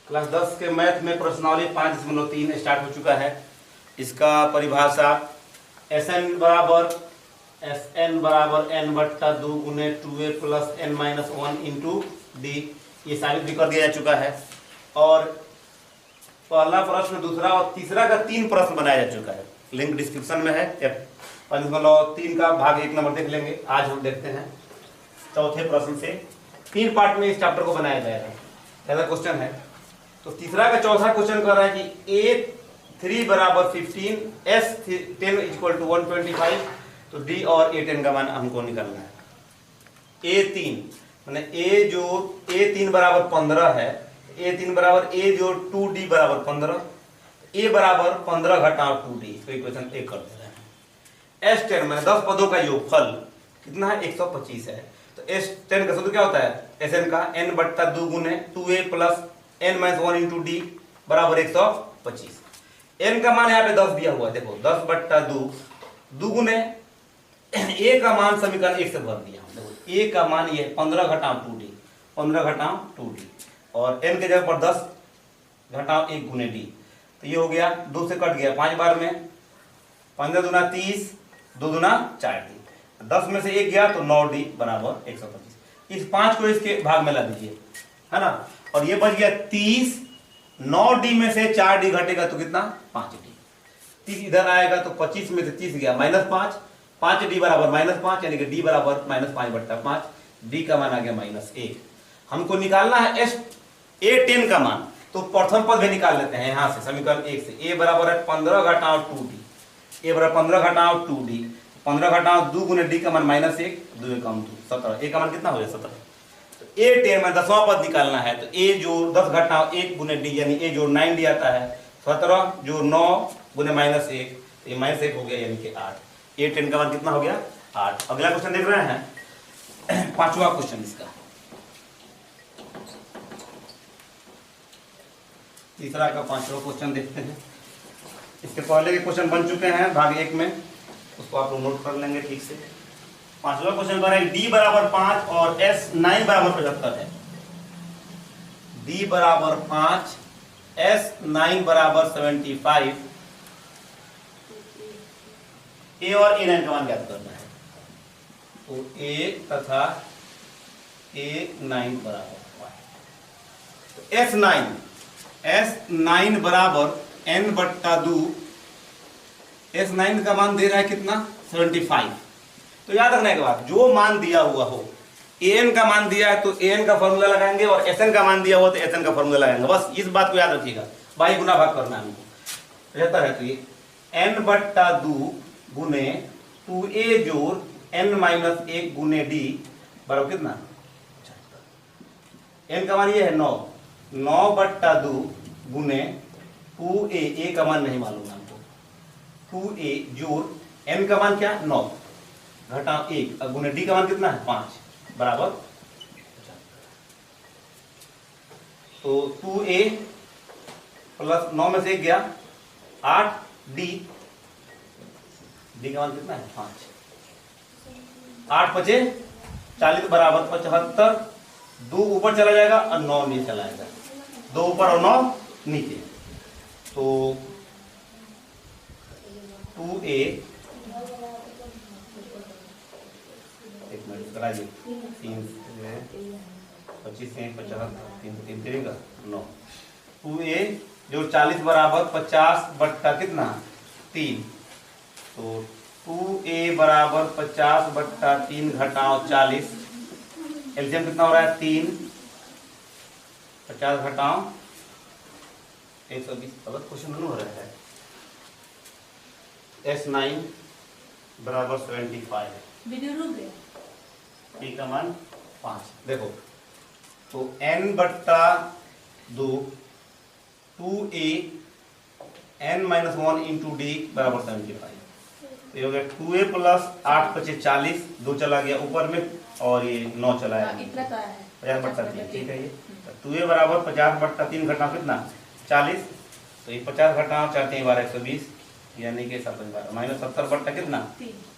Class 10 के math में प्रश्नावली 5.3 स्टार्ट हो चुका है। इसका परिभाषा Sn बराबर n बट्टा 2 गुने 2a plus n minus 1 into D, ये साबित भी कर दिया जा चुका है। और पहला प्रश्न, दूसरा और तीसरा का 3 प्रश्न बनाया जा चुका है, लिंक डिस्क्रिप्शन में है। 3 का भाग 1 नंबर देख लेंगे। आज हम देखते हैं चौथे प्रश्न से। 3 पार्ट में इस चैप्टर को बनाया जाएगा। पहला क्वेश्चन है, तो तीसरा का चौथा क्वेश्चन कर रहा है कि A3 बराबर 15, S10 इक्वल टू 125, तो D और A10 का मान हमको निकालना है। A3 माने A3 बराबर 15 है, A3 बराबर A जो 2D बराबर 15, A बराबर 15 घटाओ 2D, तो इक्वेशन A कर दे रहे हैं। S10 माने 10 पदों का योगफल कितना है, 125 है। तो S10 का सूत्र क्या होता है, Sn का n बट्टा 2 गुने 2a plus n minus 1 into D बराबर 125। n का मान यहाँ पे 10 दिया हुआ है, देखो 10 बट्टा 2 गुने a का मान समीकरण 1 से भर दिया। देखो a का मान ये 15 घटाओ 2d, 15 घटाओ 2d, और n के जगह पर 10 घटाओ 1 गुने d, तो ये हो गया 2 से कट गया 5 बार में, 15 दूना 30, 2 दूना 4d, 10 में से 1 गया तो 9d बराबर 125। इस 5 को इसके भाग में ला दीजिए, है ना, और ये बच गया 30। 9d में से 4d घटेगा तो कितना, 5d। 30 इधर आएगा तो 25 में से 30 गया -5, 5d बराबर -5, यानी कि d बराबर -5 बट्टा 5, d का मान आ गया -1। हमको निकालना है A10 का मान, तो प्रथम पद भी निकाल लेते हैं यहां से समीकरण 1 से। a बराबर है 15 घटाओ 2d, a बराबर 15 घटाओ 2d, 15 घटाओ 2 गुने d का मान -1, 2 कम 2 17, a का मान कितना हो गया 17। A10 में 10वां पद निकालना है, तो a जोड़ 10 घटाओ 1 गुने d, यानी a जोड़ 9d आता है। 17 जोड़ 9 गुने -1, तो ये -1 हो गया, यानी कि 8। A10 का मान कितना हो गया, 8। अगला क्वेश्चन देख रहे हैं, पांचवा क्वेश्चन इसका। तीसरा का पांचवा क्वेश्चन देखते हैं। इसके पहले के क्वेश्चन बन चुके हैं भाग 1 में, उसको आप लोग नोट कर लेंगे ठीक से। पांचवा क्वेश्चन पर है d बराबर 5 और S9 बराबर 75 है। d बराबर 5, S9 बराबर 75, a और A9 का मान ज्ञात करना है। तो a तथा A9 बराबर तो S9 बराबर n बट्टा 2, S9 का मान दे रहा है कितना, 75। तो याद रखने के बाद जो मान दिया हुआ हो, an का मान दिया है तो an का फॉर्मूला लगाएंगे, और Sn का मान दिया हुआ तो Sn का फॉर्मूला लगाएंगे। बस इस बात को याद रखिएगा, बाई गुना भाग करना है हमको। रहता है तो ये n बट्टा 2 गुने 2a जोड़ n माइनस 1 गुने d बराबर कितना, n का मान ये है 9, 9 बट्टा 2 गुने 2a, a का मान नहीं मालूम हमको, 2a जोड़ n का मान क्या, 9 घटाओ 1 गुने d का मान कितना है, 5 बराबर। तो 2a प्लस 9 में से 1 गया 8d, d का मान कितना है, 5, 8 पचे 40 बराबर 75। 2 ऊपर चला जाएगा और 9 नीचे चला जाएगा, 2 ऊपर और 9 नीचे, तो 2a, एक मिनट कराइए, 3 25 से 75, 3 3 9, 2a जो 40 बराबर 50 बट्टा कितना 3, तो 2a बराबर 50 बट्टा 3 घटाओ 40, एलसीएम कितना हो रहा है 3, 50 घटाओ 120। गलत क्वेश्चन नहीं हो रहा है। S9 बराबर 75 है, p का मान 5। देखो तो n बट्टा 2 2a n minus 1 into D बराबर 75, तो ये हो गया 2a प्लस 8 पचे 40, 2 चला गया ऊपर में और ये 9 चला है, 50 बट्टा 3, ठीक है। ये 2a बराबर 50 बट्टा 3 घटाओ कितना 40, तो ये 50 घटाओ 4 3 12 120, यानी कि 70 बट्टा कितना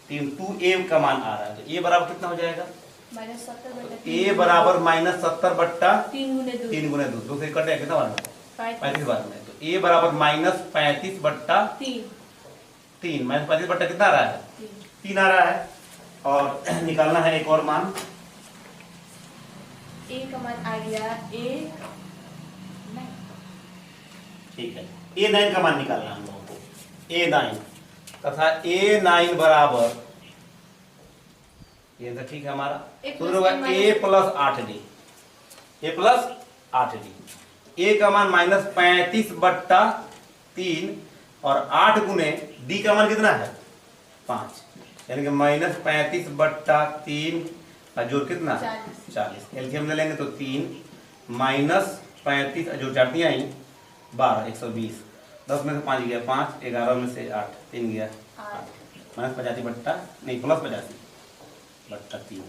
3, 2a का मान आ रहा है, तो a बराबर कितना हो जाएगा, a बराबर -70 बट्टा 3 गुने 2, 2 से कट जाएगा कितना बना 35 बार में, तो a बराबर -35/3, -35 कितना आ रहा है? 3 आ रहा है। और निकालना है एक और मान, a का मान आ गया ठीक है, a9 का मान निकालना है हम लोगों को, a9 तथा a9 बराबर, ये तो ठीक है हमारा, तो होगा a + 8d, a + 8d, a का मान -35/3 और 8 गुने d का मान कितना है? 5, यानी कि -35/3 का जोड़ कितना? 40। एलसीएम ले लेंगे तो 3 -35 जो चाटियाँ आई 12, 120, 10 में से 5 गया 5, 11 में से 8, 3 गया 8, -85/3,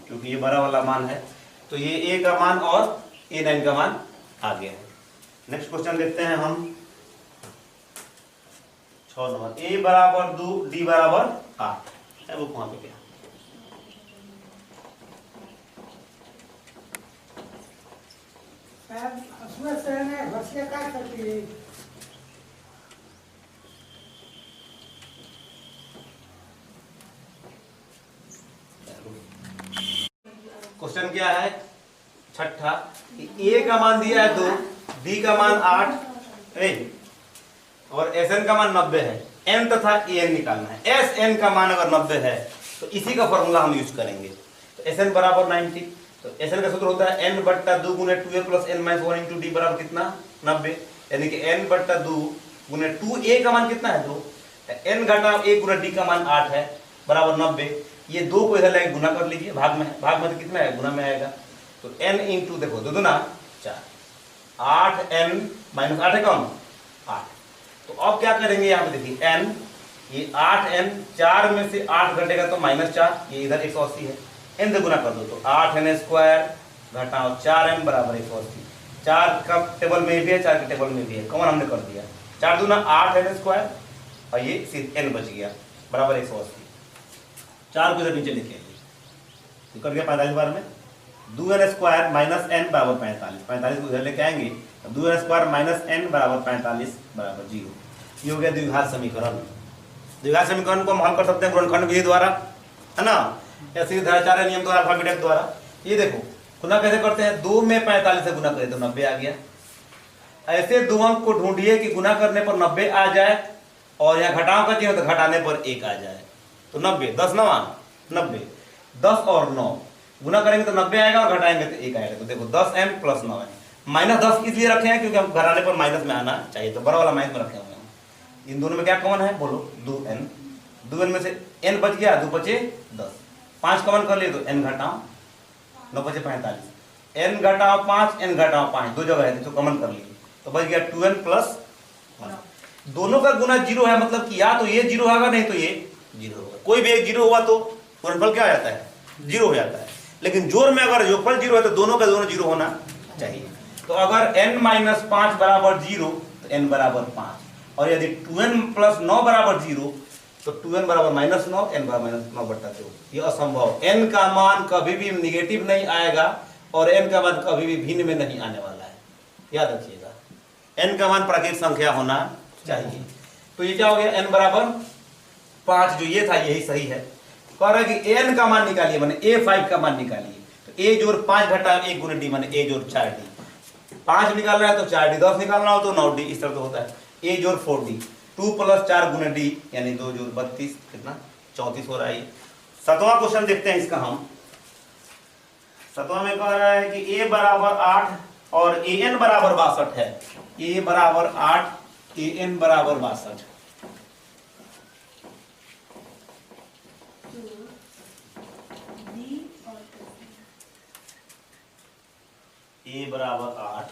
क्योंकि ये बड़ा वाला मान है, तो ये a का मान और a9 का मान आ गया है। नेक्स्ट क्वेश्चन देखते हैं हम, 6 नंबर, a बराबर 2, d बराबर 8 है, वो वहां पे क्या? उसमें से है घसिया का करती है। क्वेश्चन क्या है? छठा, a का मान दिया है 2, d का मान 8 और sn का मान 90 है, n तथा an निकालना है। sn का मान अगर 90 है तो इसी का फॉर्मूला हम यूज करेंगे, तो sn बराबर 90, तो sn का सूत्र होता है n/2 × 2a + n - 1 × d बराबर कितना? 90, यानी कि n/2 × 2a का मान कितना है? 2, n घटा a × d का मान 8 है बराबर 90। ये 2 को इधर लेके गुना कर लीजिए, भाग में तो कितना है? गुना में आएगा, तो n × देखो 2 दूना 4, 8n - 8 है कम 8, तो अब क्या करेंगे? यहाँ पे देखिए n, ये 8n 4 में से 8 घटेगा तो -4, ये इधर 180 है, n से गुना कर दो तो 8n² घटाओ 4n बराबर 180। 4 का टेबल में भी है, 4 के टेबल में भी है, कॉमन हमने कर दिया, 4 दूना 8n² और ये सिर्फ n बच गया बराबर 180। 4 को इधर नीचे लिख लेंगे, तो कर दिया 45 बार में, 2n² - n बराबर 45, 45 को इधर लेके आएंगे, 2n² - n बराबर 45 बराबर 0। ये हो गया द्विघात समीकरण। द्विघात समीकरण को हम हल कर सकते हैं गुणनखंड विधि द्वारा, है ना, या सीधाचार्य नियम द्वारा, अल्फा बीटा द्वारा। ये देखो गुना कैसे करते हैं, 2 में 45 से गुना करें तो 90 आ गया। ऐसे दो अंक को ढूंढिए कि गुना करने पर 90 आ जाए और यहाँ घटाव का चिन्ह तो घटाने पर 1 आ जाए, तो 90, 10 9 90, 10 और 9 गुना करेंगे तो 90 आएगा और घटाएंगे तो 1 आएगा। तो देखो 10n + 9n, -10 इसलिए रखे हैं क्योंकि हम घटाने पर माइनस में आना चाहिए, तो बड़ा वाला माइनस में रखे हुए हैं। इन दोनों में क्या कॉमन है बोलो? 2n, 2n में से n बच गया, 2 बचे 10, 5 कॉमन कर लिए तो n घटाओ 9 बचे 45, n घटाओ 5, n घटाओ 5, 2 जगह है तो कॉमन कर लिए, तो बच गया 2n + 1। दोनों का गुना 0 है, मतलब कि या तो ये 0 होगा नहीं तो ये 0 होगा। कोई भी एक 0 हुआ तो गुणनफल क्या हो जाता है? 0 हो जाता है। लेकिन जोड़ में अगर योगफल 0 है तो दोनों का दोनों 0 होना चाहिए। तो अगर n - 5 बराबर 0 तो n बराबर 5, और यदि 2n + 9 बराबर 0 तो 2n बराबर -9, n बराबर -9/2। ये असंभव, n का मान कभी भी निगेटिव नहीं आएगा और n का मान कभी भी भिन्न में नहीं आने वाला है, याद रखिएगा। n का मान प्राकृतिक संख्या होना चाहिए। तो ये क्या हो गया? n बराबर 5, जो ये था यही सही है। कह रहा है कि n का मान निकालिए, माने a5 का मान निकालिए, तो a जोड़ 5 घटा 1 × d माने a जोड़ 4d। 5 निकालना है तो 4d, 10 निकालना हो तो 9d, इस तरह तो होता है। a जोड़ 4d, 2 + 4 × d यानी 2 जोड़ 32, कितना 34 हो रहा है। 7वां क्वेश्चन देखते हैं इसका हम। 7वां में कह रहा है कि a बराबर 8 और an बराबर 62 है। a बराबर 8, an बराबर 62। a बराबर 8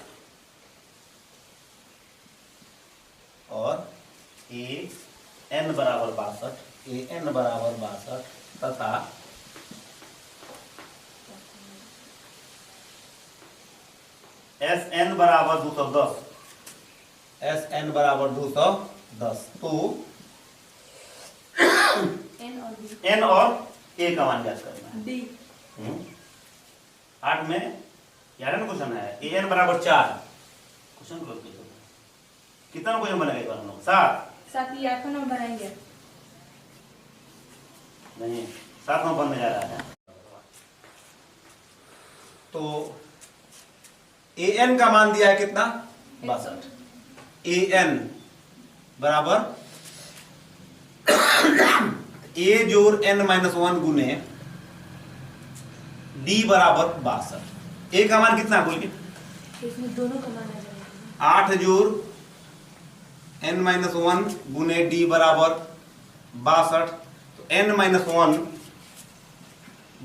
और an बराबर 62, an बराबर 62 तथा sn बराबर 210, sn बराबर 210। तो n और a का मान ज्ञात करना है। 8 में 11 क्वेश्चन है, an बराबर 4, क्वेश्चन कितना क्वेश्चन बनेगा एक बार हम लोग? 7 साथ ही 8 नंबर बनाएंगे। नहीं, 7 नंबर बनने जा रहा है। तो an का मान दिया है कितना? 62। an बराबर a जोड़ n माइनस 1 गुने d बराबर 62। a का मान कितना बोलिए? इसमें दोनों का मान आ जाएगा। 8 जोड़ n माइनस 1 गुने d बराबर 62। तो n माइनस 1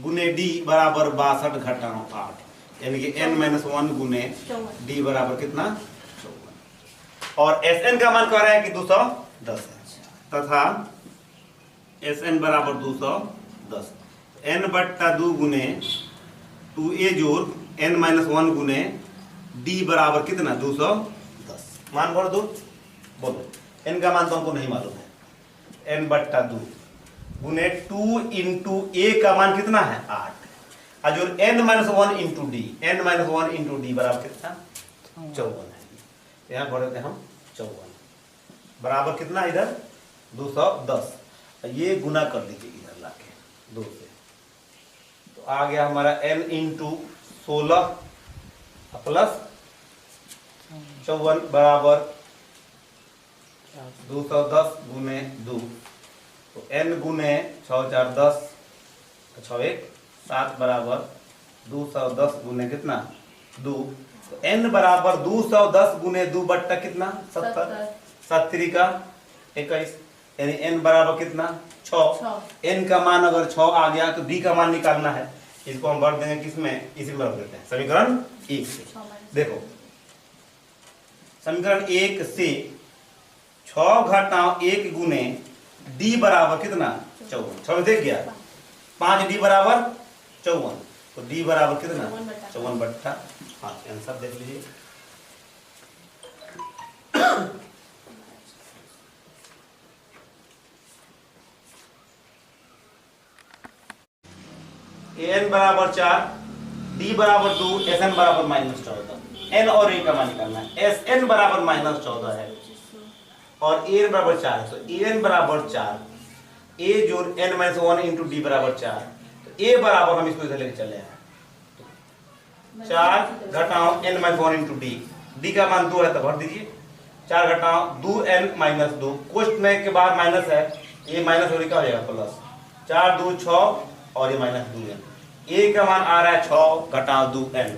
गुने d बराबर 62 घटाओ 8, यानी कि n माइनस 1 गुने d बराबर कितना? 54। और Sn का मान कह रहा है कि 210 है, तथा Sn बराबर 210। n बट्टा 2 गुने 2a जोड़ n माइनस 1 गुने d बराबर कितना? 210। मान भर दो, बोलो। n का मान तो हमको नहीं मालूम है। n बट्टा 2 गुने 2 इंटू a का मान कितना है? 8, और जो n minus 1 into D, n minus 1 into D बराबर कितना? 54 है। यहाँ पढ़ देते हम 54 बराबर कितना? इधर 210। ये गुना कर दीजिए इधर लाके 2 से, तो आ गया हमारा n इंटू 16 प्लस 54 बराबर 210 गुने 2। तो n गुने 6 4 10, 6 1 7 बराबर 210 गुने कितना? 2। तो n बराबर 210 गुने 2 बट्टा कितना? 70। 7 का 21, यानी n बराबर कितना? 6। n का मान अगर 6 आ गया तो d का मान निकालना है। इसको हम भर देंगे किसमें? इसी में रख देते हैं, समीकरण 1 से। देखो, समीकरण 1 से 6 घटाओ 1 गुने d बराबर कितना? 54। 6 में देख गया, 5d बराबर 54, तो d बराबर कितना? 54 बट्टा 5। आंसर देख लीजिए। an बराबर 4, d बराबर 2, sn बराबर -14। n और a का मान निकालना है। sn बराबर -14 है और an बराबर 4 है, तो an बराबर 4, a जोड़ n माइनस 1 इंटू डी बराबर 4। तो a बराबर हम इसको इधर लेके चले हैं, 4 घटाओ n minus 1 into D, D का मान 2 है तो भर दीजिए। 4 घटाओ 2n माइनस 2, कोष्ट में के बाद माइनस है, ये माइनस होने का हो जाएगा प्लस। 4 2 6 और ये माइनस 2n। a का मान आ रहा है 6 घटाओ 2n,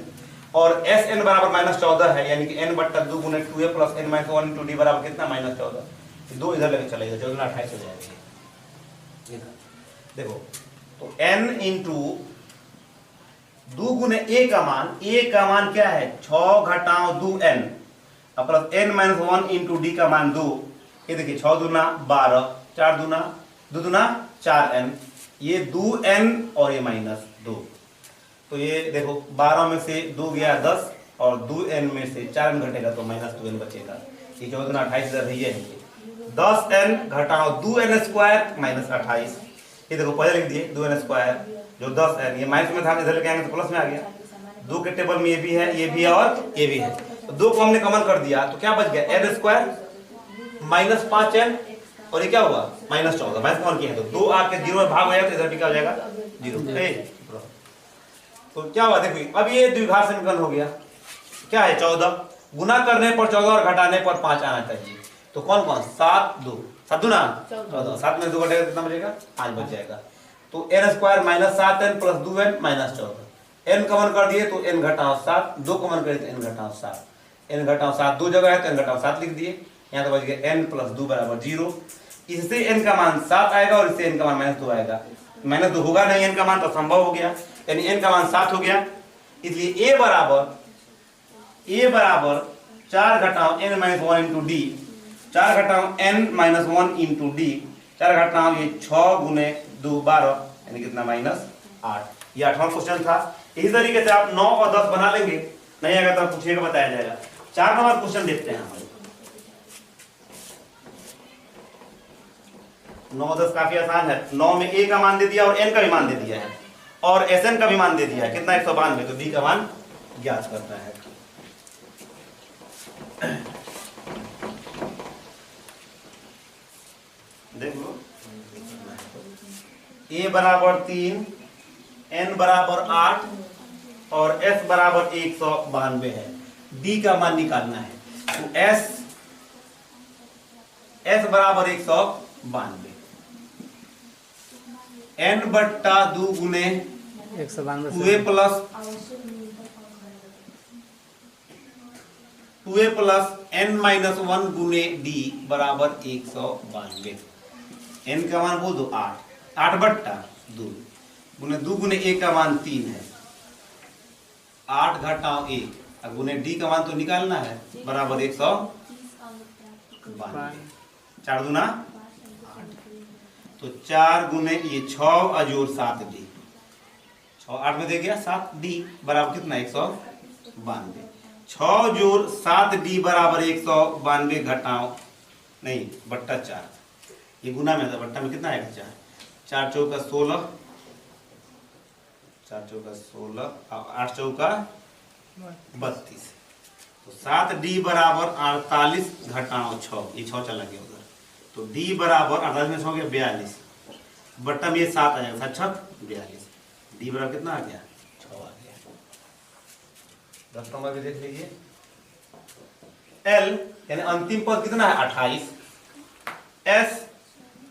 और Sn बराबर -14 है, यानी कि n बट्टा 2 गुने 2a plus n minus 1 into D बराबर कितना? -14। 2 इधर लेके चलेगा, 14 28 हो जाएगा। देखो, तो n इंटू 2 गुने a का मान क्या है? 6 घटाओ 2n plus n minus 1 into D का मान 2। ये देखिए, 6 दूना 12, 4 दूना 2 दूना 4n, ये 2n और ये -2। तो ये देखो, 12 में से 2 गया 10 और 2n में से 4 में घटेगा तो -2n बचेगा। ये 14 28 इधर रही है, 10n घटाओ 2n स्क्वायर -28। ये देखो पहले लिख दिए 2n स्क्वायर जो 10n, ये माइनस में था, इधर लेके आएंगे तो प्लस में आ गया। 2 के टेबल में ये भी है, ये भी है और ये भी है, तो 2 को हमने कॉमन कर दिया तो क्या बच गया? n स्क्वायर -5n, और ये क्या हुआ? -14। माइनस कॉमन किया है तो 2 आके 0 में भाग हो जाएगा, तो इधर भी क्या हो जाएगा? 0। तो क्या हुआ? देखो, अब ये द्विघात समीकरण हो गया। क्या है? 14 गुना करने पर 14 और घटाने पर 5 आना चाहिए। तो कौन कौन? 7 2 7 दूना 14, 7 में 2 घटेगा कितना बचेगा? 5 बच जाएगा। तो n square -7n plus 2n -14। n common कर दिए तो n घटाओ 7, 2 कॉमन कर दिए तो n घटाओ 7। n घटाओ 7 दो जगह है तो n घटाओ 7 लिख दिए। यहाँ तो बच गया n प्लस 2 बराबर 0। इससे n का मान 7 आएगा और इससे n का मान -2 आएगा। -2 होगा नहीं n का मान, तो संभव हो गया, यानी n का मान 7 हो गया। इसलिए a बराबर 4 घटाओ n माइनस 1 इंटू डी, 4 घटाओ n माइनस 1 इंटू डी, 4 घटाओ ये 6 गुने 2 12, यानी कितना? -8। ये 8वां क्वेश्चन था। इसी तरीके से आप 9 और 10 बना लेंगे, नहीं अगर तो पूछिएगा बताया जाएगा। 4 नंबर क्वेश्चन देखते हैं हम। 9 10 काफी आसान है। 9 में a का मान दे दिया और n का भी मान दे दिया है, और Sn का भी मान दे दिया है, कितना? 192। तो d का मान ज्ञात करना है। ए बराबर 3, n बराबर 8 और s बराबर 192 है। d का मान निकालना है। तो s बराबर 192, n बट्टा 2 गुने 2a plus 2a plus n minus 1 गुने d बराबर 192। n का मान बोल दो 8 बट्टा 2 गुने 2 गुने a का मान 3 है, 8 घटाओ 1 गुने d का मान तो निकालना है बराबर 192। 4 दूना 8, तो 4 गुने ये 6 अजोर 7d, 6 8 में दे गया 7d बराबर कितना 192। 6 जोड़ 7d बराबर 192 घटाओ नहीं बट्टा 4, ये गुना में था, बट्टा में कितना आएगा 4, 4 चौका 16, 4 चौका 16 और 8 चौका 32, तो 7d बराबर 48 घटाओ 6, ये 6 चला गया उधर, तो d बराबर 48 में 6 हो गया 42, बट्टा में ये 7 आ जाएगा 7 42, d बराबर कितना आ गया 6 आ गया। 10 नंबर भी देख लीजिए। l यानी अंतिम पद कितना है 28, s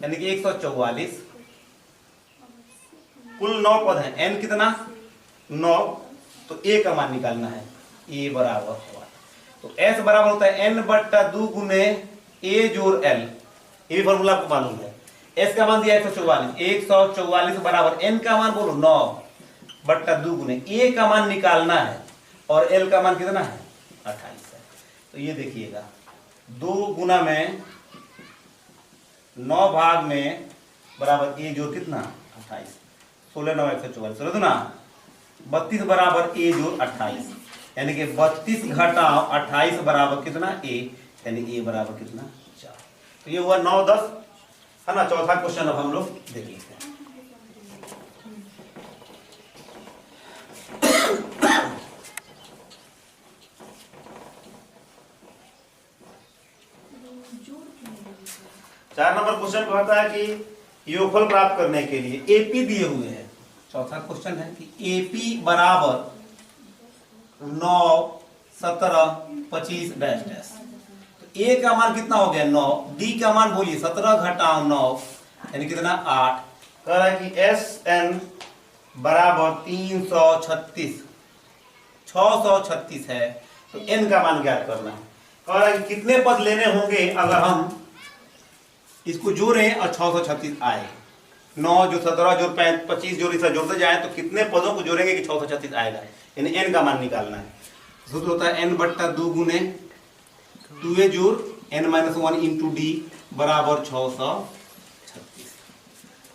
यानी कि 144, कुल 9 पद हैं, n कितना 9, तो a का मान निकालना है, a बराबर हुआ, तो s बराबर होता है n बट्टा 2 गुने a जोड़ l, ये भी फॉर्मूला आपको मालूम है। s का मान दिया 144 बराबर n का मान बोलो 9 बट्टा 2 गुने a का मान निकालना है और l का मान कितना है 28 है। तो ये देखिएगा 2 गुना में 9 भाग में बराबर a जोड़ कितना 28, 16 9 144, 16 दूना 32 बराबर a जोड़ 28, यानी कि 32 घटाओ 28 बराबर कितना a, यानी a बराबर कितना 4। तो ये हुआ 9 10 है ना। चौथा क्वेश्चन अब हम लोग देखिए। चार नंबर क्वेश्चन कहता है कि योगफल प्राप्त करने के लिए एपी दिए हुए हैं। चौथा क्वेश्चन है कि एपी बराबर 9 17 25 डैश डैश, तो ए का मान कितना हो गया 9, डी का मान बोलिए 17 घटाओ 9 यानी कितना 8। कह रहा है कि एस एन बराबर 336 636 है, तो एन का मान ज्ञात करना है। कह रहा है कि कितने पद लेने होंगे अगर हम इसको जोड़ें और 636 आए, 9 जो 17 जो 25 जो इसे जोड़ते जाए तो कितने पदों को जोड़ेंगे कि 636 आएगा, यानी n का मान निकालना है। सूत्र होता है n बट्टा 2 गुने 2a जोड़ n माइनस 1 इंटू डी बराबर 636,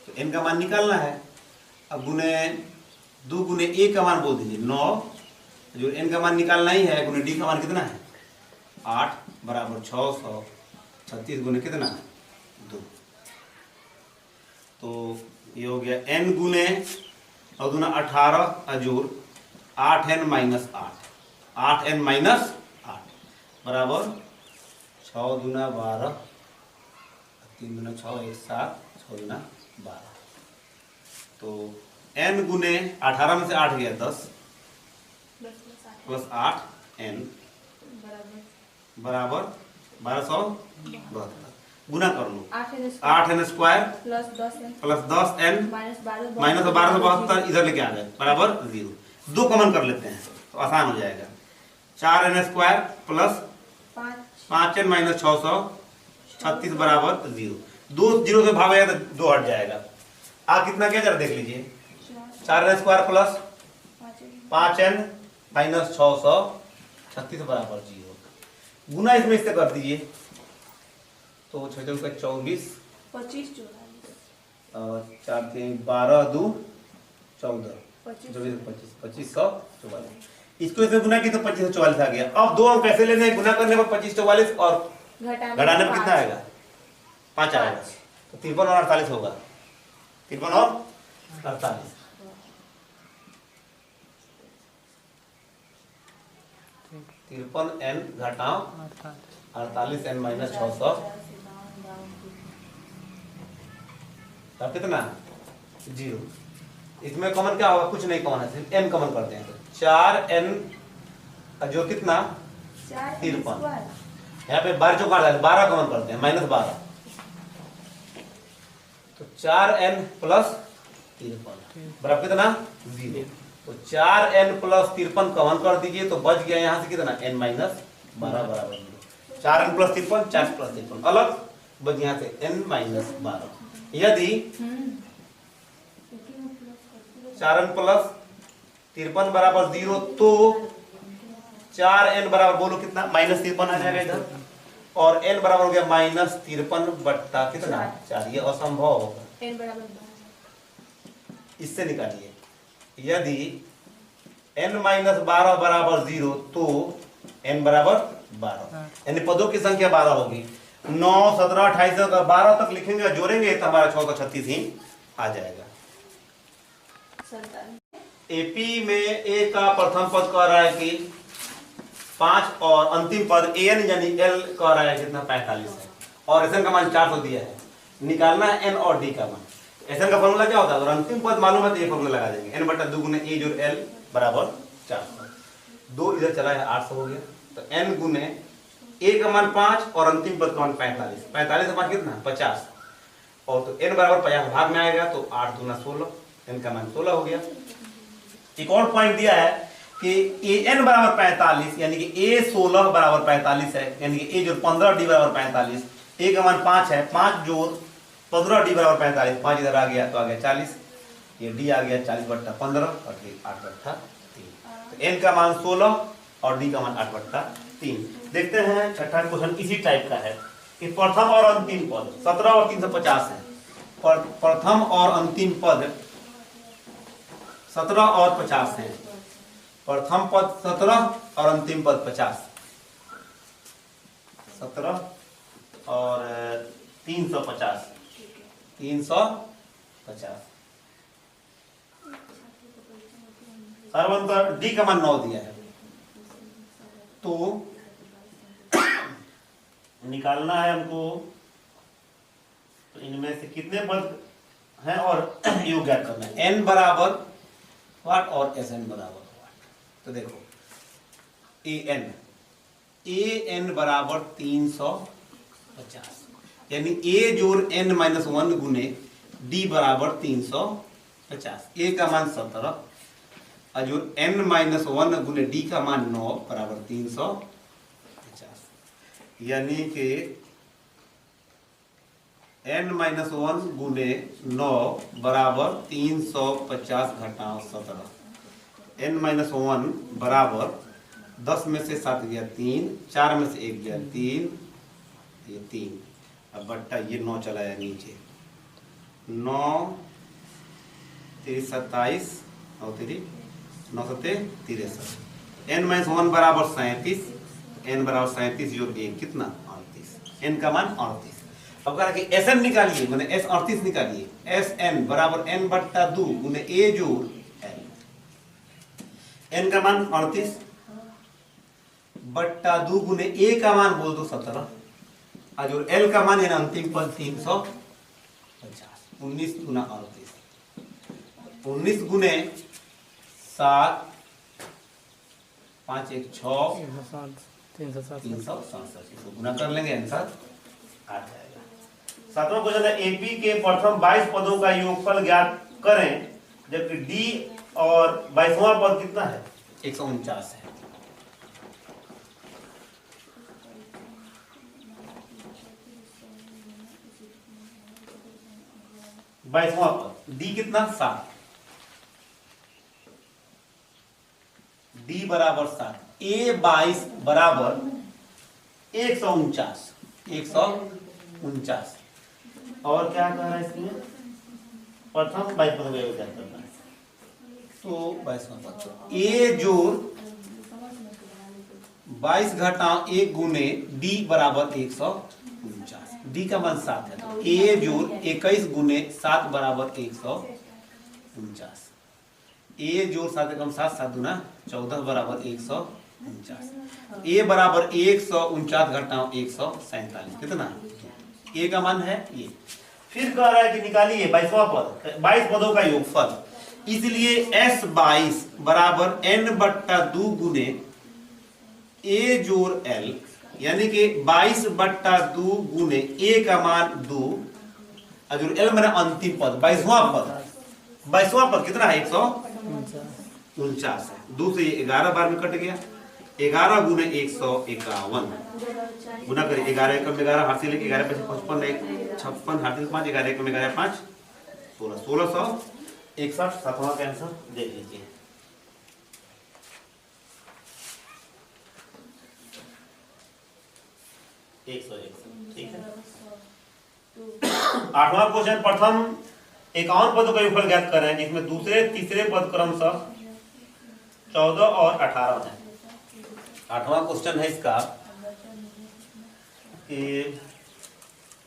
तो n का मान निकालना है। अब गुने 2 गुने a का मान बोल दीजिए 9, जो n का मान निकालना ही है, गुने d का मान कितना है 8 बराबर 636 गुने कितना 2, तो ये हो गया n गुने और दूना 18 अजूर 8n माइनस 8 बराबर 6 दूना 12 3 दूना 6 1 7 6 दूना 12, तो n गुने 18 में से 8 गया 10 प्लस 8 n बराबर 1272, गुना कर लो 8n square plus 10n minus 1272 इधर लेके आ गए बराबर 0, 2 कॉमन कर लेते हैं तो आसान हो जाएगा। 4n square plus 5n minus 636 बराबर 0, 2 0 से भागेगा तो 2 हट जाएगा। आप कितना क्या जरा देख लीजिए, 4n square plus 5n minus 636 बराबर 0, गुना इसमें इससे कर दीजिए तो 6 का 24 25 और 4 3 12 2 14 2544, इसको इसमें गुना की तो 2544 आ गया। अब 2 अंक कैसे लेने हैं, गुना करने पर 2544 और घटाने पर कितना आएगा 5 आएगा, तो 53 और 48 होगा, 53 और 48। तिरपन n घटाओ 48 n माइनस 600 तब कितना 0। इसमें कॉमन क्या होगा? कुछ नहीं कॉमन है, सिर्फ n कॉमन करते हैं। तो 4n जो कितना 53, यहाँ पे 12 जो काट है 12 कॉमन करते हैं, -12। तो 4n प्लस 53 बराबर कितना 0। तो 4n प्लस 53 कॉमन कर दीजिए तो बच गया यहाँ से कितना n माइनस 12 बराबर 0। 4n प्लस 53 4 प्लस 53 अलग बच यहाँ से n माइनस 12। यदि 4n प्लस 53 बराबर 0 तो 4n बराबर बोलो कितना -53 आ जाएगा इधर, और n बराबर हो गया -53 बट्टा कितना 4। ये असंभव होगा, n बराबर 12। इससे निकालिए। यदि n माइनस 12 बराबर 0 तो n बराबर 12, यानी पदों की संख्या 12 होगी। 9 17 28 का 12 तक लिखेंगे, जोड़ेंगे तो हमारा 6 का 36 ही आ जाएगा। एपी में ए का प्रथम पद कह रहा है कि 5 और अंतिम पद an यानी l कह रहा है कितना 45 है, और SN का मान 400 दिया है। निकालना है n और d का मान। SN का फॉर्मूला क्या होता है? अगर अंतिम पद मालूम है तो ये फॉर्मूला लगा देंगे, n बटा 2 गुने a जोड़ l बराबर 400। 2 इधर चला है 800 हो गया। तो n गुने a का मान 5 और अंतिम पद का मान 45। 45 का मान कितना 50, और तो n बराबर 50 भाग में आएगा तो 8 दूना 16, n का मान 16 हो गया। एक और पॉइंट दिया है कि an बराबर 45 यानी कि a 16 बराबर 45 है, यानी कि a जोड़ 15 d बराबर 45। a का मान 5 है, 5 जोड़ 15 d बराबर 45, 5 इधर आ गया तो आ गया 40, ये d आ गया 40 बट्टा 15 और 8 बट्टा 3। तो n का मान 16 और d का मान 8 बट्टा 3। देखते हैं छठा क्वेश्चन इसी टाइप का है कि प्रथम और अंतिम पद 17 और 350 है। प्रथम और अंतिम पद 17 और 50 है। प्रथम पद 17 और अंतिम पद 50। 17 और 350 सर्वंतर डी का मान 9 दिया है, तो निकालना है हमको तो इनमें से कितने पद हैं और योग ज्ञात करना है। n बराबर वाट और SN बराबर वाट। तो देखो an बराबर 350, यानी a जोड़ n माइनस 1 गुने d बराबर 350। a का मान 17 और जो n माइनस 1 गुने d का मान 9 बराबर 350, यानी कि n माइनस 1 गुने 9 बराबर 350 घटाओ 17। n माइनस 1 बराबर 10 में से 7 गया 3, 4 में से 1 गया 3, ये 3, अब बट्टा ये 9 चलाया नीचे, 9 3 27 और 3 9 7 63। n माइनस 1 बराबर 37, n बराबर 37 जोड़ 1 कितना 38, n का मान 38। अब कह रहा कि SN निकालिए, मैंने S 38 निकालिए। SN बराबर n बट्टा 2 गुने a जोड़ l। n का मान 38 बट्टा 2 गुने a का मान बोल दो 17 और जो l का मान है ना अंतिम पद 350। 19 गुना 38, 19 गुने 7 5 1 6 367, इसको गुना कर लेंगे आंसर आ जाएगा। सातवां क्वेश्चन है एपी के प्रथम 22 पदों का योगफल ज्ञात करें, जबकि डी और 22वां पद कितना है 149 है। बाईसवां पद डी कितना 7, डी बराबर 7, ए 22 बराबर 149। और क्या कह रहा है इसमें प्रथम 22 पद का योग ज्ञात करना है। तो 22वां पद ए जोड़ 22 घटाओ 1 गुने डी बराबर 149, डी का मान 7 है, तो ए जोड़ 21 गुने 7 बराबर 149, ए जोड़ 7 कम 7 7 गुना 14 बराबर 149, ए बराबर 149 घटाओ 147 कितना, ए का मान है ये। फिर कह रहा है कि निकालिए 22वां पद, 22 पदों का योगफल। इसलिए S22 बराबर n/2 गुने a जोड़ l, यानी कि 22/2 गुने a का मान 2 और l मैंने अंतिम पद 22वां पद। 22वां पद कितना है? 149 है। 2 से 11 बार में कट गया। 11 गुने 151 गुना करिए। 11 एकम 11 हाथ से लेके 11 पे 55 56 हाथ से 5 11 एकम 11 5 16 1661। 7वां का आंसर देख लीजिए। ठीक है। 8वां क्वेश्चन, प्रथम 51 पदों का योगफल ज्ञात करें जिसमें दूसरे तीसरे पद क्रमशः 14 और 18 है। 8वां क्वेश्चन है इसका कि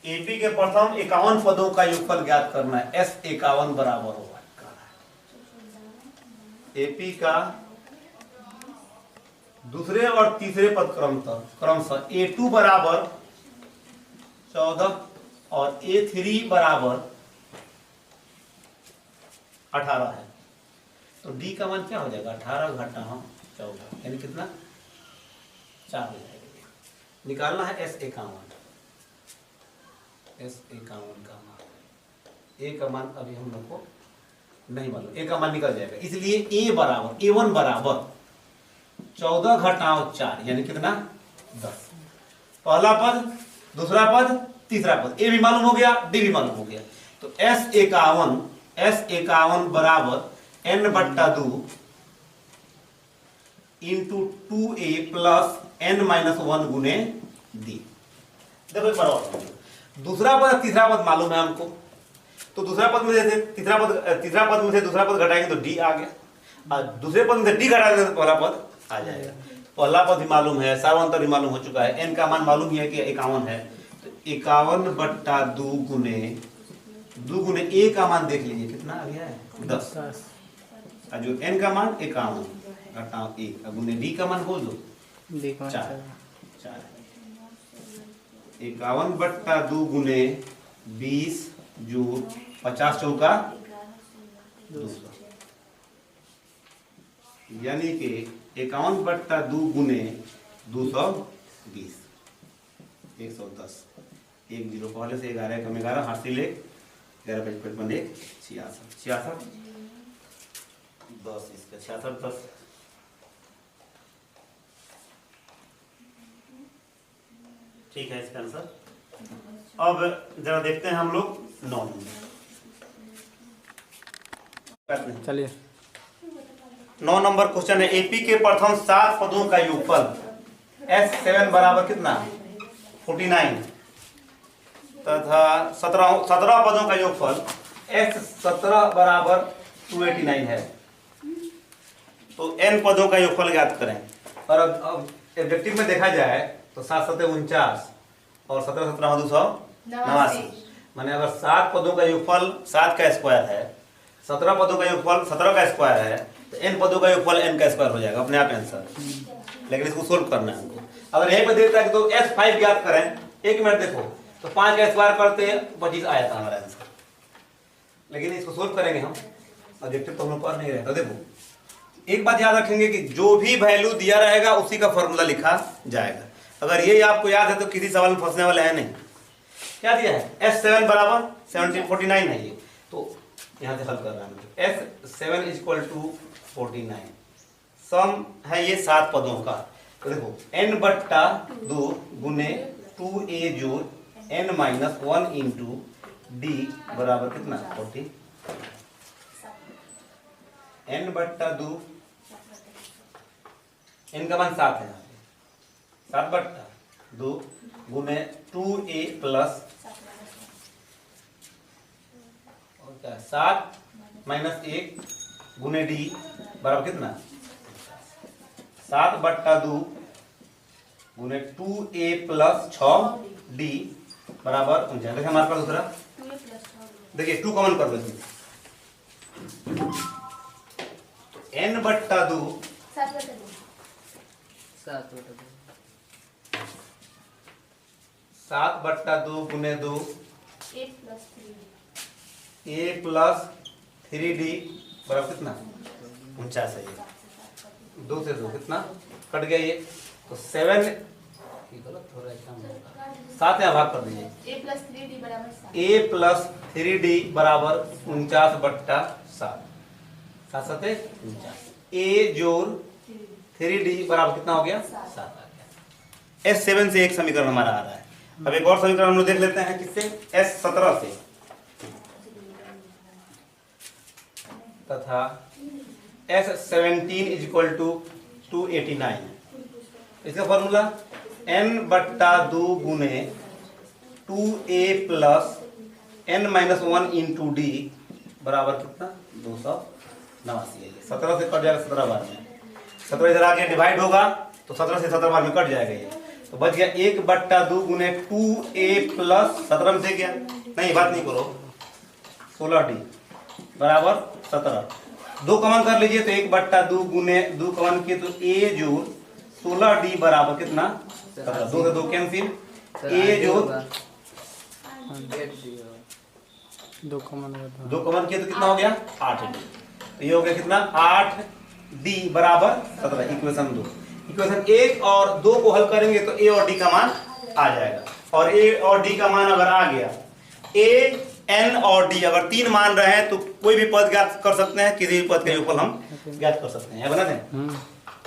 एपी के प्रथम 51 पदों का योगफल ज्ञात करना है। S51 बराबर होगा एपी का दूसरे और तीसरे पद क्रमशः A2 बराबर 14 और A3 बराबर 18 है। तो D का मान क्या हो जाएगा? 18 घटा 14 यानी कितना? 4 हो जाएगा। निकालना है S51 का मान। A का मान अभी हम लोग को नहीं मालूम, A का मान निकल जाएगा। इसलिए A1 बराबर 14 घटाओ 4 यानी कितना? 10। पहला पद, दूसरा पद, तीसरा पद, A भी मालूम हो गया, D भी मालूम हो गया। तो S51 बराबर n/2 into 2a plus n-1 गुने D। देखो एक बार और, दूसरा पद तीसरा पद मालूम है हमको, तो दूसरा पद में से तीसरा पद में से दूसरा पद घटाएंगे तो D आ गया, और दूसरे पद में से D घटाएंगे तो पहला पद आ जाएगा। पहला पद भी मालूम है, सार्वंतर भी मालूम हो चुका है, n का मान मालूम ही है कि 51 है। तो 51/2 गुने a का मान देख लीजिए कितना आ गया है? 10। और जो n का मान 51 घटाओ 1 गुने D का मान बोल दो 4। 51/2 गुने 20 जो 50 चौका 200 यानी कि 51/2 गुने 220 110। 1 0 पहले से 11 कम 11 हाथ से ले 11 55 1 66 10 इसका 66 10। ठीक है इसका आंसर। अब जरा देखते हैं हम लोग 9 नंबर। चलिए 9 नंबर क्वेश्चन है, एपी के प्रथम 7 पदों का योगफल S7 बराबर कितना? 49 तथा 17 पदों का योगफल S17 बराबर 289 है। तो n पदों का योगफल ज्ञात करें। और अब ऑब्जेक्टिव में देखा जाए तो 7 7 49 और 17 17 289, माने अगर 7 पदों का योगफल 7 का स्क्वायर है, 17 पदों का योगफल 17 का स्क्वायर है, तो n पदों का योगफल n का स्क्वायर हो जाएगा अपने आप आंसर। लेकिन इसको सोल्व करना है हमको। अगर यहीं पे देता है तो S5 ज्ञात करें, 1 मिनट देखो, तो 5 का स्क्वायर करते 25 आया था हमारा आंसर। लेकिन इसको सोल्व करेंगे हम, ऑब्जेक्टिव तो हम लोग कर नहीं रहे। तो देखो एक बात याद रखेंगे कि जो भी वैल्यू दिया रहेगा उसी का फॉर्मूला लिखा जाएगा। अगर ये आपको याद है तो किसी सवाल में फंसने वाला है नहीं। क्या दिया है? S7 बराबर 1749 है ये, तो यहाँ से हल कर रहा है। S7 = 49, सम है ये 7 पदों का। तो देखो n/2 गुने 2a जोड़ n-1 इंटू D बराबर कितना? 40। n/2 n का मान 7 है, 7/2 गुने 2a प्लस 7 - 1 गुने D बराबर कितना? 7/2 गुने 2a प्लस 6D बराबर 49। देखिए हमारे पास दूसरा, देखिए 2 कॉमन कर दो। n/2 7/2 गुने 2 ए प्लस 3d बराबर कितना 49 है। ये 2 से 2 कितना कट गया ये, तो 7 गलत हो रहा है, 7 यहाँ भाग कर दीजिए। a प्लस 3d बराबर 7। a प्लस 3d बराबर 49/7, 7 7 49। a जोड़ 3d बराबर कितना हो गया 7 आ गया। S7 से एक समीकरण हमारा आ रहा है। अब एक और समीकरण हम लोग देख लेते हैं किससे, S17 से, तथा S17 इक्वल टू 289। इसका फॉर्मूला n/2 गुने 2a plus n-1 into D बराबर कितना 289 है। 17 से कट जाएगा 17 बार में, 17 इधर आगे डिवाइड होगा तो 17 से 17 बार में कट जाएगा ये, तो बच गया 1/2 गुने 2a प्लस 17 में से गया नहीं, बात नहीं करो, 16d बराबर 17। 2 कमन कर लीजिए तो 1/2 गुने 2 कमन किए तो a जोड़ 16d बराबर कितना 17। 2 से 2 कैंसिल, a जोड़ 2 कमन किए तो कितना हो गया 8d, तो ये हो गया कितना 8d बराबर 17। इक्वेशन 2, इक्वेशन 1 और 2 को हल करेंगे तो a और d का मान आ जाएगा, और a और d का मान अगर आ गया, a n और d अगर 3 मान रहे हैं तो कोई भी पद ज्ञात कर सकते हैं, किसी भी पद के योगफल हम ज्ञात कर सकते हैं, बना दें।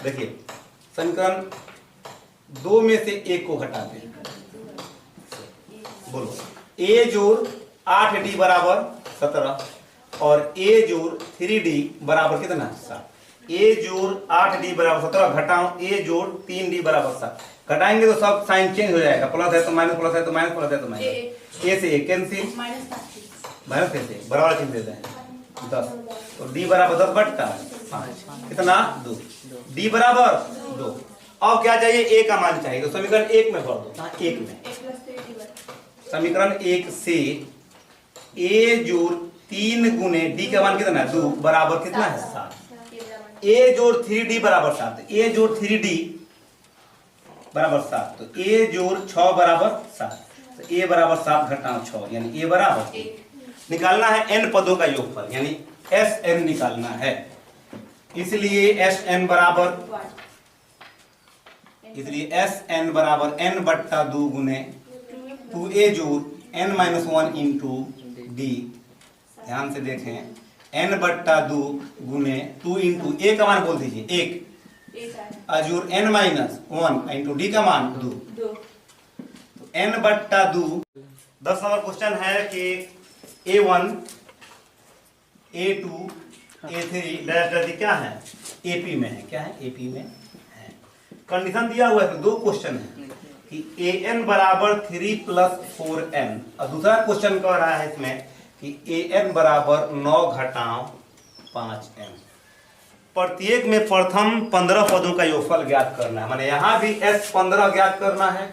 देखिए समीकरण 2 में से 1 को घटाते हैं, बोलो a जोड़ 8d बराबर 17 और a जोड़ 3d बराबर कितना 7। a जोड़ 8d बराबर 17 घटाओ a जोड़ 3d बराबर 7, घटाएंगे तो सब साइन चेंज हो जाएगा, प्लस है तो माइनस, प्लस है तो माइनस, प्लस है तो माइनस, a से a कैंसिल, माइनस कैसे बराबर चिन्ह देते हैं 10, तो d बराबर 10/5 कितना 2, d बराबर 2। अब क्या चाहिए, a का मान चाहिए, तो समीकरण 1 में भर दो, 1 में समीकरण 1 से a जोड़ 3 गुने d का मान कितना 2 बराबर कितना है 7, a जोड़ 3d बराबर 7, a जोड़ 3d बराबर 7, तो a जोड़ 6 बराबर 7, तो a बराबर 7 घटाओ 6 यानी a बराबर 1। निकालना है n पदों का योगफल यानी Sn निकालना है, इसलिए Sn बराबर n/2 गुने 2a जोड़ n-1 इंटू d, ध्यान से देखें n/2 गुने 2 इंटू a का मान बोल दीजिए 1 अजूर n-1 इंटू d का मान 2, तो n/2। 10 नंबर क्वेश्चन है कि a1 a2 a3 डैश क्या है AP में है, क्या है AP में है। कंडीशन दिया हुआ है, 2 क्वेश्चन है कि an बराबर 3 + 4n, और दूसरा क्वेश्चन कह रहा है इसमें कि an बराबर 9 घटाओ 5n। प्रत्येक में प्रथम 15 पदों का योगफल ज्ञात करना है, माने यहाँ भी S15 ज्ञात करना है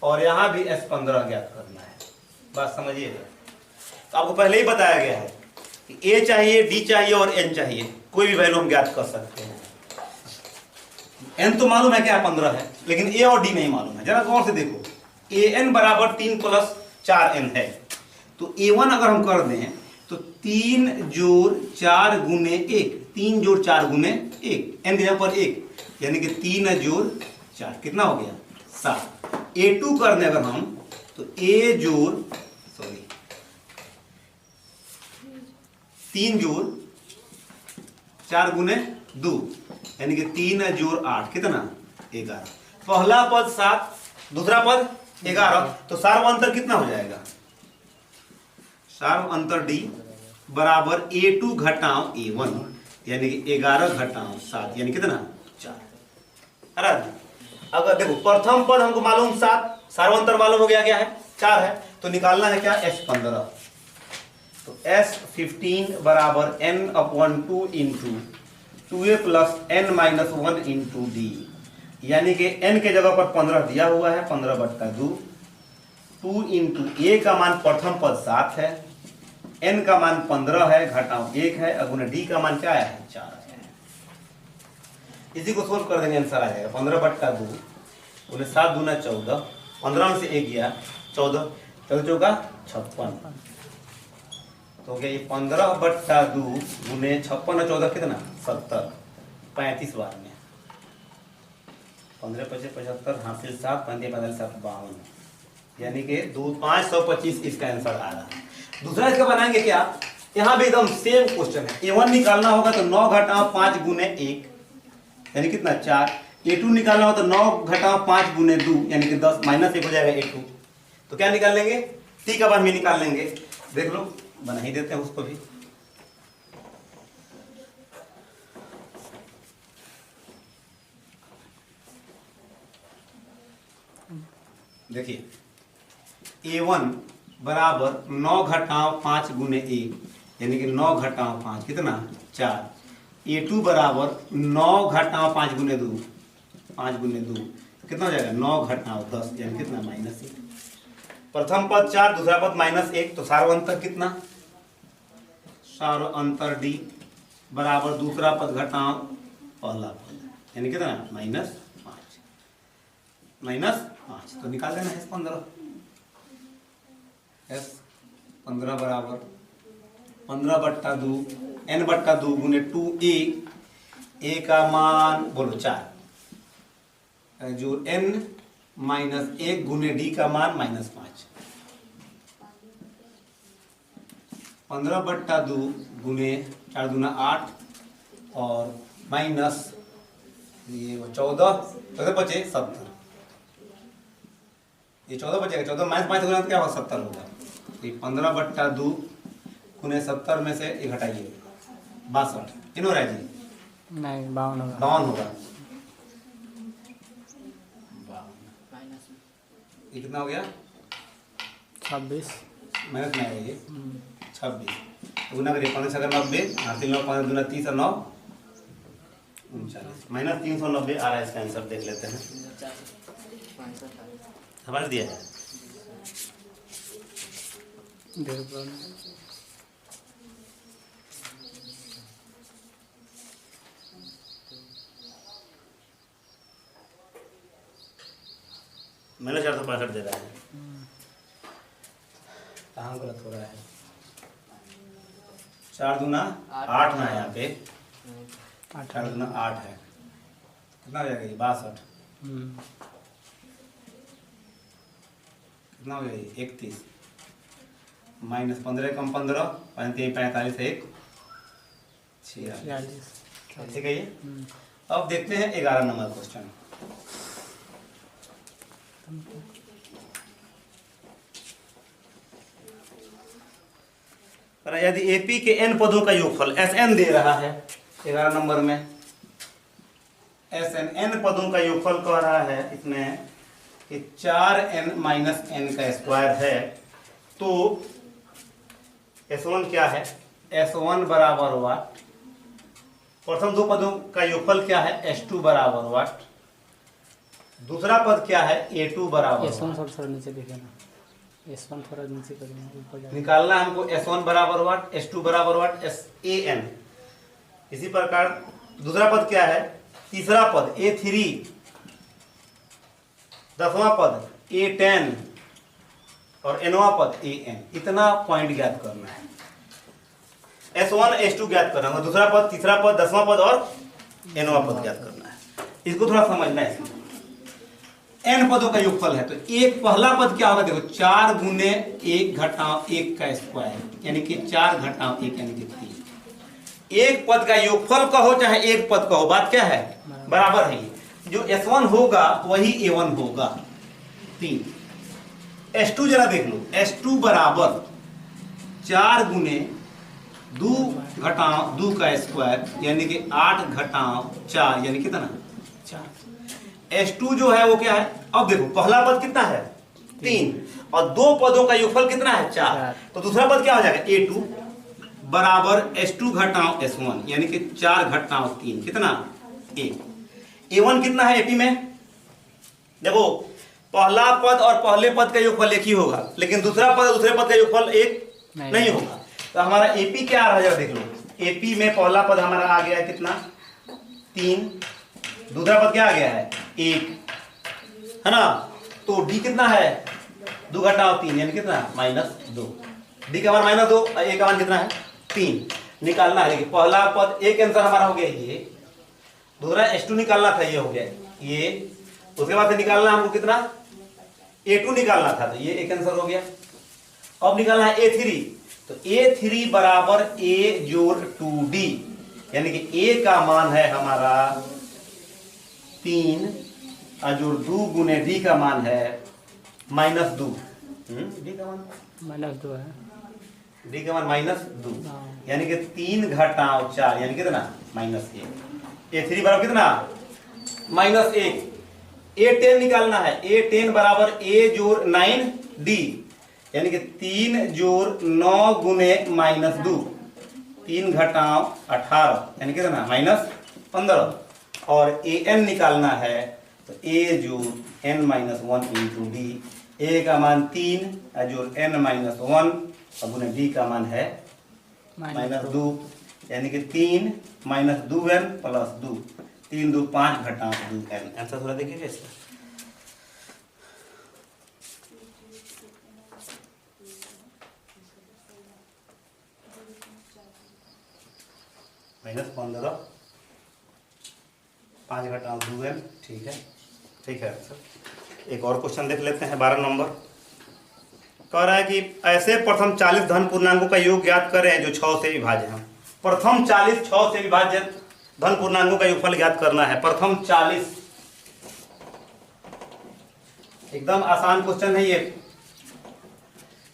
और यहाँ भी S15 ज्ञात करना है, बात समझिएगा। तो आपको पहले ही बताया गया है कि a चाहिए, d चाहिए और n चाहिए, कोई भी वैल्यू हम ज्ञात कर सकते हैं। n तो मालूम है क्या 15 है, लेकिन a और d नहीं मालूम है। जरा गौर से देखो, an बराबर 3 + 4n है, तो a1 अगर हम कर दें तो 3 जोड़ 4 गुने 1, 3 जोड़ 4 गुने 1, n की जगह पर 1 यानी कि 3 जोड़ 4 कितना हो गया 7। a2 कर दें अगर हम तो a जोड़ 3 जोड़ 4 गुने 2 यानी कि 3 जोड़ 8 कितना 11। पहला पद 7, दूसरा पद 11, तो सार्व अंतर कितना हो जाएगा, सार्व अंतर d बराबर a2 घटाओ a1 यानी कि 11 घटाओ 7 यानी कितना 4। अगर देखो प्रथम पद हमको मालूम 7, सार्व अंतर मालूम हो गया क्या है 4 है, तो निकालना है क्या S15, तो S15 बराबर n/2 into 2a + n-1 into d, यानी कि n के जगह पर 15 दिया हुआ है, 15/2, 2 इंटू a का मान प्रथम पद 7 है, n का मान 15 है घटाओ 1 है, और गुना d का मान क्या है 4 है। इसी को सोल्व कर देंगे, आंसर आ जाएगा 15/2 7 दूना 14, 15 में से 1 गया 14, 14 चौका 56। तो क्या ये 15/2 गुने 56 और 14 कितना 70, 35 बार में 15 25 75 हासिल 7 35 45 7 52, यानी कि 525 इसका आंसर आ रहा है। दूसरा इसका बनाएंगे क्या, यहाँ भी एकदम सेम क्वेश्चन है। A1 निकालना होगा तो 9 घटाओ 5 गुने 1 यानी कितना 4। A2 निकालना हो तो 9 घटाओ 5 गुने 2 यानी कि 10, -1 हो जाएगा A2। तो क्या निकाल लेंगे, टी का मान भी निकाल लेंगे। देख लो बना ही देते हैं उसको भी। देखिए A1 बराबर 9 घटाओ 5 गुने 1 यानी कि 9 घटाओ 5 कितना 4। A2 बराबर 9 घटाओ 5 गुने 2 5 गुने 2 कितना हो जाएगा 9 घटाओ 10 यानी कितना -1। प्रथम पद 4 दूसरा पद -1 तो सार्व अंतर कितना, सार्व अंतर D बराबर दूसरा पद घटाओ पहला पद यानी कितना -5 तो निकाल देना S15 बराबर 15/2 n/2 गुने 2a, a का मान बोलो 4 जो n -1 गुने d का मान -5। 15/2 गुने 4 दूना 8 और माइनस ये 14 बचे 70। ये 14 बचेगा, 14 -5 गुना क्या होगा 70 होगा। तो 15/2 गुने 70 में से ये घटाइए 62 किन हो रहा है जी, नहीं 52 होगा। 52 होगा। ये कितना हो गया 26 माइनस में आएगा ये 26 गुना करिए 5 अगर 90 हासिल 9 5 दूना 30 और 9 39 -390 आ रहा है इसका आंसर। देख लेते हैं हमारे दिया है मैंने 465 दे रहा है, कहाँ गलत हो रहा है। 4 दूना 8 ना यहाँ पे 4 दूना 8 है कितना हो जाएगा ये 62 कितना हो जाएगा 31 -15 कम 15 45 1 46 ठीक है ये। अब देखते हैं 11 नंबर क्वेश्चन। यदि एपी के n पदों का योगफल Sn दे रहा है 11 नंबर में, Sn n पदों का योगफल कह रहा है इसमें कि 4n - n का स्क्वायर है, तो S1 क्या है, S1 बराबर वाट। प्रथम दो पदों का योगफल क्या है S2 बराबर वाट। दूसरा पद क्या है A2 बराबर S1 थोड़ा नीचे दिखेगा, S1 थोड़ा नीचे करेंगे ऊपर जाएगा। निकालना है हमको S1 बराबर वाट, S2 बराबर वाट, SAN। इसी प्रकार दूसरा पद क्या है, तीसरा पद A3, 10वां पद A10 और nवां पद AN। इतना पॉइंट ज्ञात करना है। S1 S2 ज्ञात करना है, दूसरा पद, तीसरा पद, 10वां पद और nवां पद ज्ञात करना है। इसको थोड़ा समझना है। n पदों का योगफल है तो एक पहला पद क्या होगा, देखो 4 गुने 1 घटाओ 1 का स्क्वायर यानी कि 4 घटाओ 1 यानी कि 3। एक पद का योगफल कहो चाहे एक पद कहो, बात क्या है बराबर है। जो S1 होगा वही A1 होगा 3। S2 जरा देख लो, S2 बराबर 4 गुने 2 घटाओ 2 का स्क्वायर यानी कि 8 घटाओ 4 यानी कितना 4। S2 जो है वो क्या है, अब देखो पहला पद कितना है 3 और दो पदों का योगफल कितना है 4, तो दूसरा पद क्या हो जाएगा A2 बराबर S2 घटाओ S1 यानी कि 4 घटाओ 3 कितना 1। A1 कितना है AP में, देखो पहला पद और पहले पद का योगफल एक ही होगा, लेकिन दूसरा पद और दूसरे पद का योगफल एक नहीं होगा। तो हमारा AP क्या आ रहा है देख लो, AP में पहला पद हमारा आ गया है कितना 3, दूसरा पद क्या आ गया है 1 है ना, तो D कितना है 2 घटाओ 3 यानी कितना -2। डी का मान -2, ए का मान कितना है 3 निकालना है। देखिए पहला पद एक आंसर हमारा हो गया ये, दूसरा H2 निकालना था, ये हो गया ये। उसके बाद से निकालना हमको कितना A2 निकालना था, तो ये एक आंसर हो गया। अब निकालना है A3, तो A3 बराबर A जोड़ 2D, यानी कि A का मान है हमारा 3 जोड़ 2 गुने D का मान है -2। D का मान -2 है। D का मान -2, हाँ। यानी कि 3 घटाओ 4 यानी कितना -1। A3 बराबर कितना -1। A10 निकालना है, A10 बराबर A जोड़ 9D, यानी कि 3 जोड़ 9 गुने -2, 3 घटाओ 18 यानी कितना -15। और AN निकालना है, तो A जोड़ n-1 इंटू डी। A का मान 3 जोड़ n-1 और गुने D का मान है -2, यानी कि 3 -2n प्लस 2, 3 2 5 घटाओ 2n। आंसर थोड़ा देखिए इसका। -15 5 घटाओ 2n, ठीक है, ठीक है सर। एक और क्वेश्चन देख लेते हैं 12 नंबर। कह रहा है कि ऐसे प्रथम 40 धन पूर्णांकों का योग ज्ञात करें जो 6 से विभाज्य हैं। प्रथम 40 6 से विभाज्य धन पूर्णांकों का योगफल ज्ञात करना है। प्रथम 40, एकदम आसान क्वेश्चन है ये।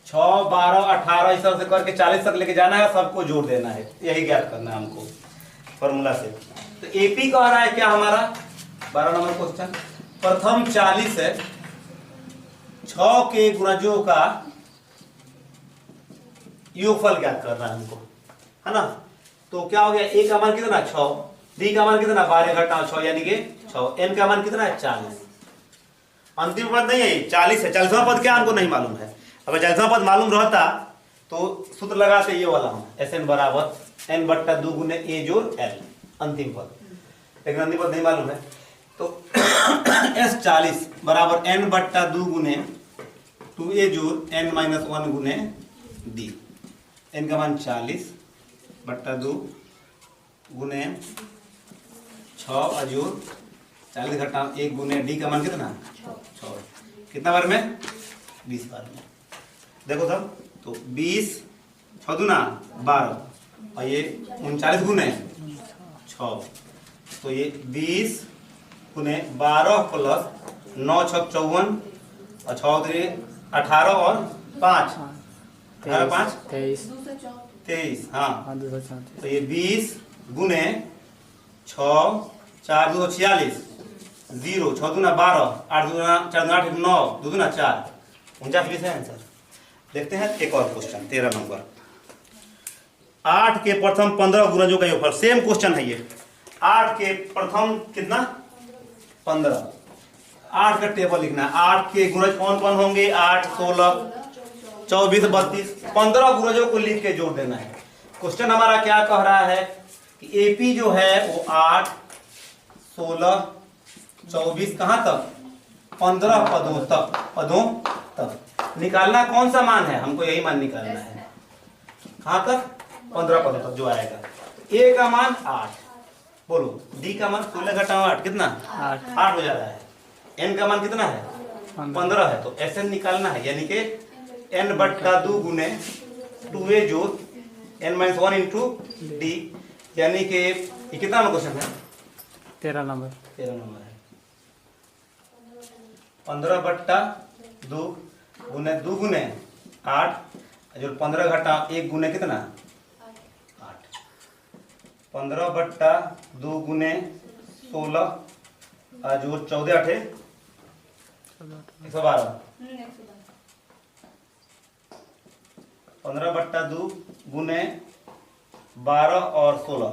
6 12 18 इस तरह से करके 40 तक लेके जाना है, सबको जोड़ देना है, यही ज्ञात करना है हमको फॉर्मूला से। तो एपी कह रहा है क्या हमारा 12 नंबर क्वेश्चन, प्रथम 40 है 6 के गुणजों का योगफल ज्ञात करना है हमको, है ना। तो क्या हो गया, ए का मान कितना 6, डी का मान कितना 12 घटाओ 6 यानी कि 6, एन का मान कितना है 40। अंतिम पद नहीं है 40 है, 40वां पद क्या हमको नहीं मालूम है। अगर 40वां पद मालूम रहता तो सूत्र लगाते ये वाला हम, SN बराबर n/2 गुने A जोड़ L, अंतिम पद। लेकिन अंतिम पद नहीं मालूम है, तो S40 बराबर n/2 गुने 2A जोड़ n-1 गुने D। n का मान 40/2 गुने 6 अजोड़ 40 घटाओ 1 गुने D का मान कितना 6, कितना बार में 20 बार में। देखो सब, तो 20 6 दूना 12 और ये 39 गुने 6, तो ये 20 गुने 12 प्लस 9 6 54 और 6 18 और 5 5 23, हाँ। 234। तो ये 20 गुने 6 4 2 46 0 6 दूना 12 8 दूना 4 दूना 8 9 2 दूना 4 49 है आंसर। देखते हैं एक और क्वेश्चन 13 नंबर। 8 के प्रथम 15 गुणजों का योगफल, सेम क्वेश्चन है ये। 8 के प्रथम कितना 15, 8 का टेबल लिखना है। 8 के गुणज कौन कौन होंगे, 8 16 24 32, 15 गुणजों को लिख के जोड़ देना है। क्वेश्चन हमारा क्या कह रहा है कि एपी जो है वो 8 16 24 कहां तक 15 पदों तक निकालना। कौन सा मान है, हमको यही मान निकालना है, कहां तक 15 पदों तक जो आएगा। ए का मान 8, बोलो डी का मान 16 घटाओ 8 कितना 8 हो जा रहा है। एन का मान कितना है 15 है, तो एस एन निकालना है, यानी कि n/2 गुने 2a जोड़ n-1 इंटू डी, यानी कि ये कितना नंबर क्वेश्चन है 13 नंबर। 13 नंबर है। 15/2 गुने 2 गुने 8 जो 15 घटा 1 गुने कितना 8, 15/2 गुने 16 जो 14 8 112, 15/2 गुने 12 और 16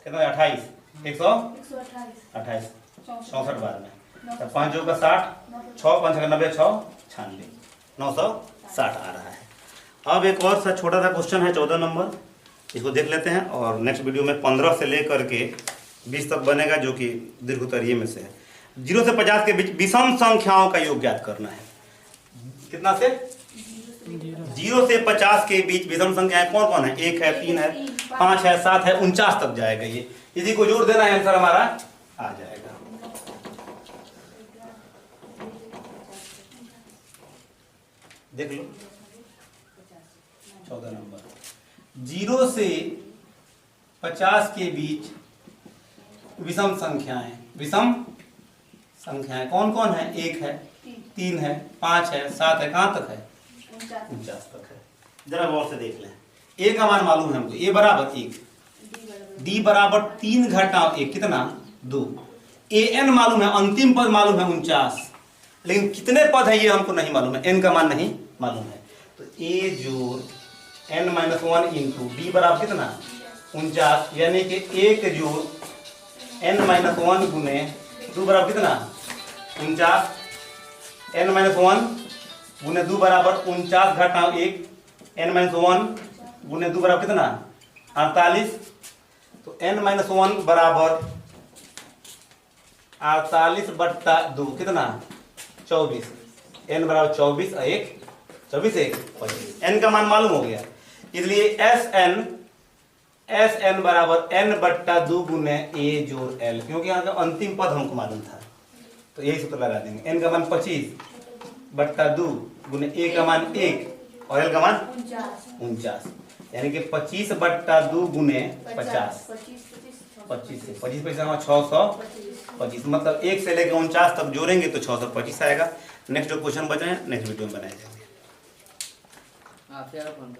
कितना 28 128 64 बार में, 5 का 60 6 5 का 90 6 96 960 आ रहा है। अब एक और सा छोटा सा क्वेश्चन है 14 नंबर, इसको देख लेते हैं और नेक्स्ट वीडियो में 15 से लेकर के 20 तक बनेगा, जो कि दीर्घोत्तरीय में से है। 0 से 50 के बीच विषम संख्याओं का योग ज्ञात करना है। कितना से 0 से 50 के बीच विषम संख्याएं कौन कौन है? 1 है, 3 है, 5 है, 7 है, 49 तक जाएगा। ये इसी को जोड़ देना है, आंसर हमारा आ जाएगा। देख लो 14 नंबर, 0 से 50 के बीच विषम संख्याएं कौन कौन है? 1 है, 3 है, 5 है, 7 है, कहां तक है? 49 तक है। जरा गौर से देख लें। ए का मान मालूम है हमको, ए बराबर 1, डी बराबर 3 घटाओ 1 कितना? 2। ए एन मालूम है, अंतिम पद मालूम है 49, लेकिन कितने पद है ये हमको नहीं मालूम है, एन का मान नहीं मालूम है। तो ए जोड़ n-1 इंटू डी बराबर कितना? 49, यानी कि 1 जोड़ n-1 गुने 2 बराबर कितना? 49, n-1 गुने 2 बराबर 49 घटाओ 1, n-1 गुने 2 बराबर कितना? 48। तो n-1 बराबर 48 बट्टा 2 कितना? 24। n बराबर 24 और 1 24 1 25। n का मान मालूम हो गया, इसलिए एस एन बराबर n बट्टा 2 गुने a जोड़ l, क्योंकि यहाँ का अंतिम पद हमको मालूम था, तो यही सूत्र लगा देंगे। n का मान 25 बट्टा 2 गुने a का मान 1 और l का मान 49, यानी कि 25 बट्टा 2 गुने 50, 25 से 25 पैसा हमारा 625, मतलब 1 से लेकर 49 तक जोड़ेंगे तो 625 आएगा। नेक्स्ट जो क्वेश्चन बचे हैं नेक्स्ट वीडियो में बनाए जाएंगे। आप यार कौन